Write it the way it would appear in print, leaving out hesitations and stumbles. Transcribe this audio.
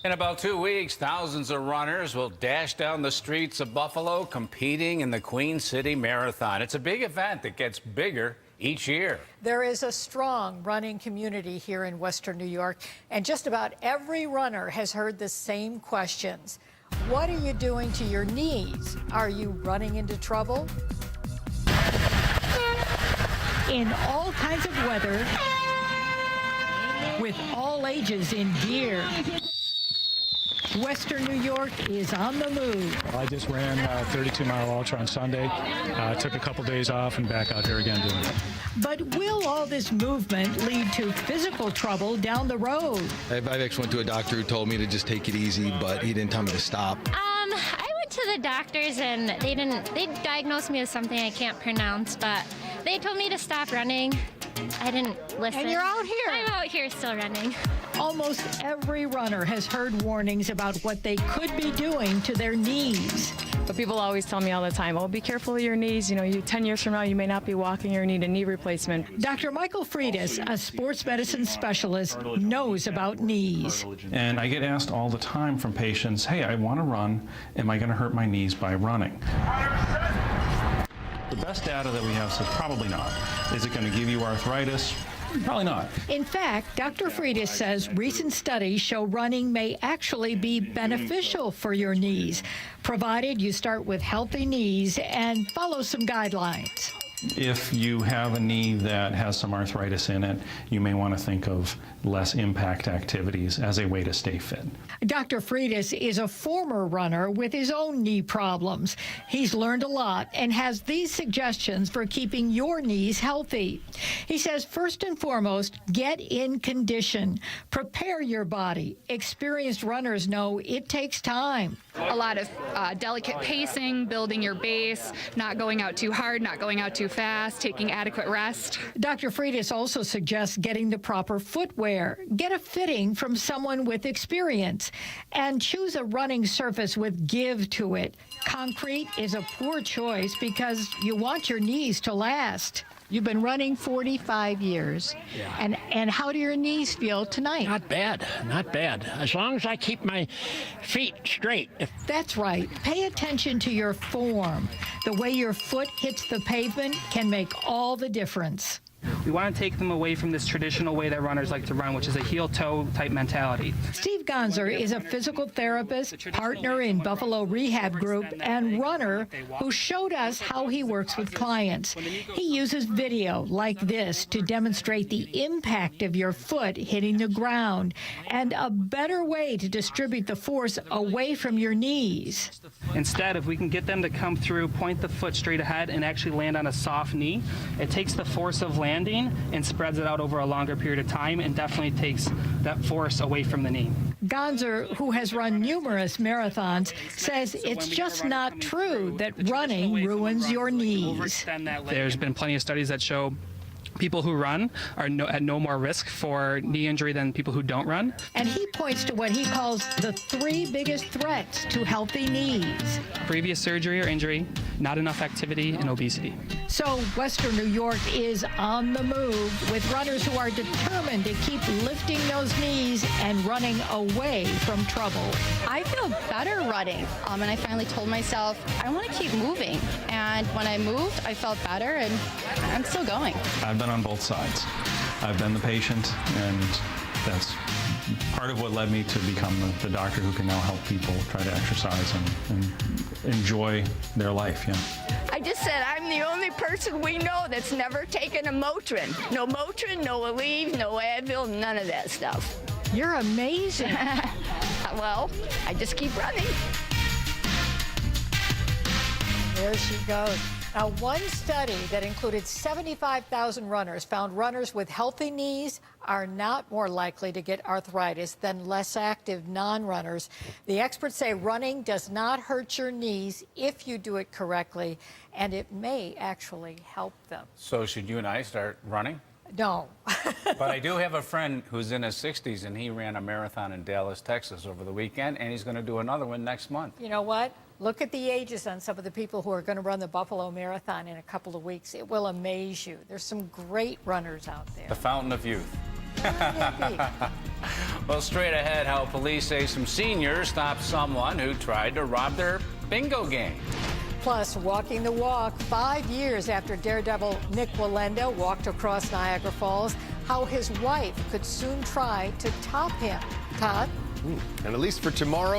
In about 2 weeks, thousands of runners will dash down the streets of Buffalo competing in the Queen City Marathon. It's a big event that gets bigger each year. There is a strong running community here in Western New York, and just about every runner has heard the same questions. What are you doing to your knees? Are you running into trouble? In all kinds of weather, with all ages in gear, Western New York is on the move. I just ran a 32-mile ultra on Sunday. Took a couple days off and back out here again doing it. But will all this movement lead to physical trouble down the road? I actually went to a doctor who told me to just take it easy, but he didn't tell me to stop. I went to the doctors and they diagnosed me with something I can't pronounce, but they told me to stop running. I didn't listen. And you're out here. I'm out here still running. Almost every runner has heard warnings about what they could be doing to their knees. But people always tell me all the time, oh, be careful of your knees. You know, 10 years from now, you may not be walking or need a knee replacement. Dr. Michael Freitas, a sports medicine specialist, knows about knees. And I get asked all the time from patients, hey, I want to run. Am I going to hurt my knees by running? The best data that we have says probably not. Is it going to give you arthritis? Probably not. In fact, Dr. Freitas says recent studies show running may actually be beneficial for your knees, provided you start with healthy knees and follow some guidelines. If you have a knee that has some arthritis in it, you may want to think of less impact activities as a way to stay fit. Dr. Freitas is a former runner with his own knee problems. He's learned a lot and has these suggestions for keeping your knees healthy. He says, first and foremost, get in condition. Prepare your body. Experienced runners know it takes time. A lot of delicate pacing, building your base, not going out too hard, not going out too fast, taking adequate rest. Dr. Freitas also suggests getting the proper footwear. Get a fitting from someone with experience and choose a running surface with give to it. Concrete is a poor choice because you want your knees to last. You've been running 45 years. Yeah. And how do your knees feel tonight? Not bad, not bad. As long as I keep my feet straight. That's right. Pay attention to your form. The way your foot hits the pavement can make all the difference. We want to take them away from this traditional way that runners like to run, which is a heel-toe type mentality. Steve Gonzer is a physical therapist, partner in Buffalo Rehab Group, and runner who showed us how he works with clients. He uses video like this to demonstrate the impact of your foot hitting the ground and a better way to distribute the force away from your knees. Instead, if we can get them to come through, point the foot straight ahead, and actually land on a soft knee, it takes the force of landing and spreads it out over a longer period of time and definitely takes that force away from the knee. Gonzer, who has run numerous marathons, says it's just not true that running ruins your knees. There's been plenty of studies that show people who run are at no more risk for knee injury than people who don't run. And he points to what he calls the 3 biggest threats to healthy knees. Previous surgery or injury, not enough activity, and obesity. So Western New York is on the move with runners who are determined to keep lifting those knees and running away from trouble. I feel better running, and I finally told myself I want to keep moving. And when I moved, I felt better, and I'm still going. I've been on both sides. I've been the patient, and that's part of what led me to become the doctor who can now help people try to exercise and enjoy their life. Yeah. I just said I'm the only person we know that's never taken a Motrin. No Motrin, no Aleve, no Advil, none of that stuff. You're amazing. Well, I just keep running. There she goes. Now, one study that included 75,000 runners found runners with healthy knees are not more likely to get arthritis than less active non-runners. The experts say running does not hurt your knees if you do it correctly, and it may actually help them. So should you and I start running? No. But I do have a friend who's in his 60s, and he ran a marathon in Dallas, Texas over the weekend, and he's going to do another one next month. You know what? Look at the ages on some of the people who are going to run the Buffalo Marathon in a couple of weeks. It will amaze you. There's some great runners out there. The fountain of youth. Maybe. Well, straight ahead, how police say some seniors stopped someone who tried to rob their bingo game. Plus, walking the walk 5 years after daredevil Nick Wallenda walked across Niagara Falls, how his wife could soon try to top him. Todd? And at least for tomorrow,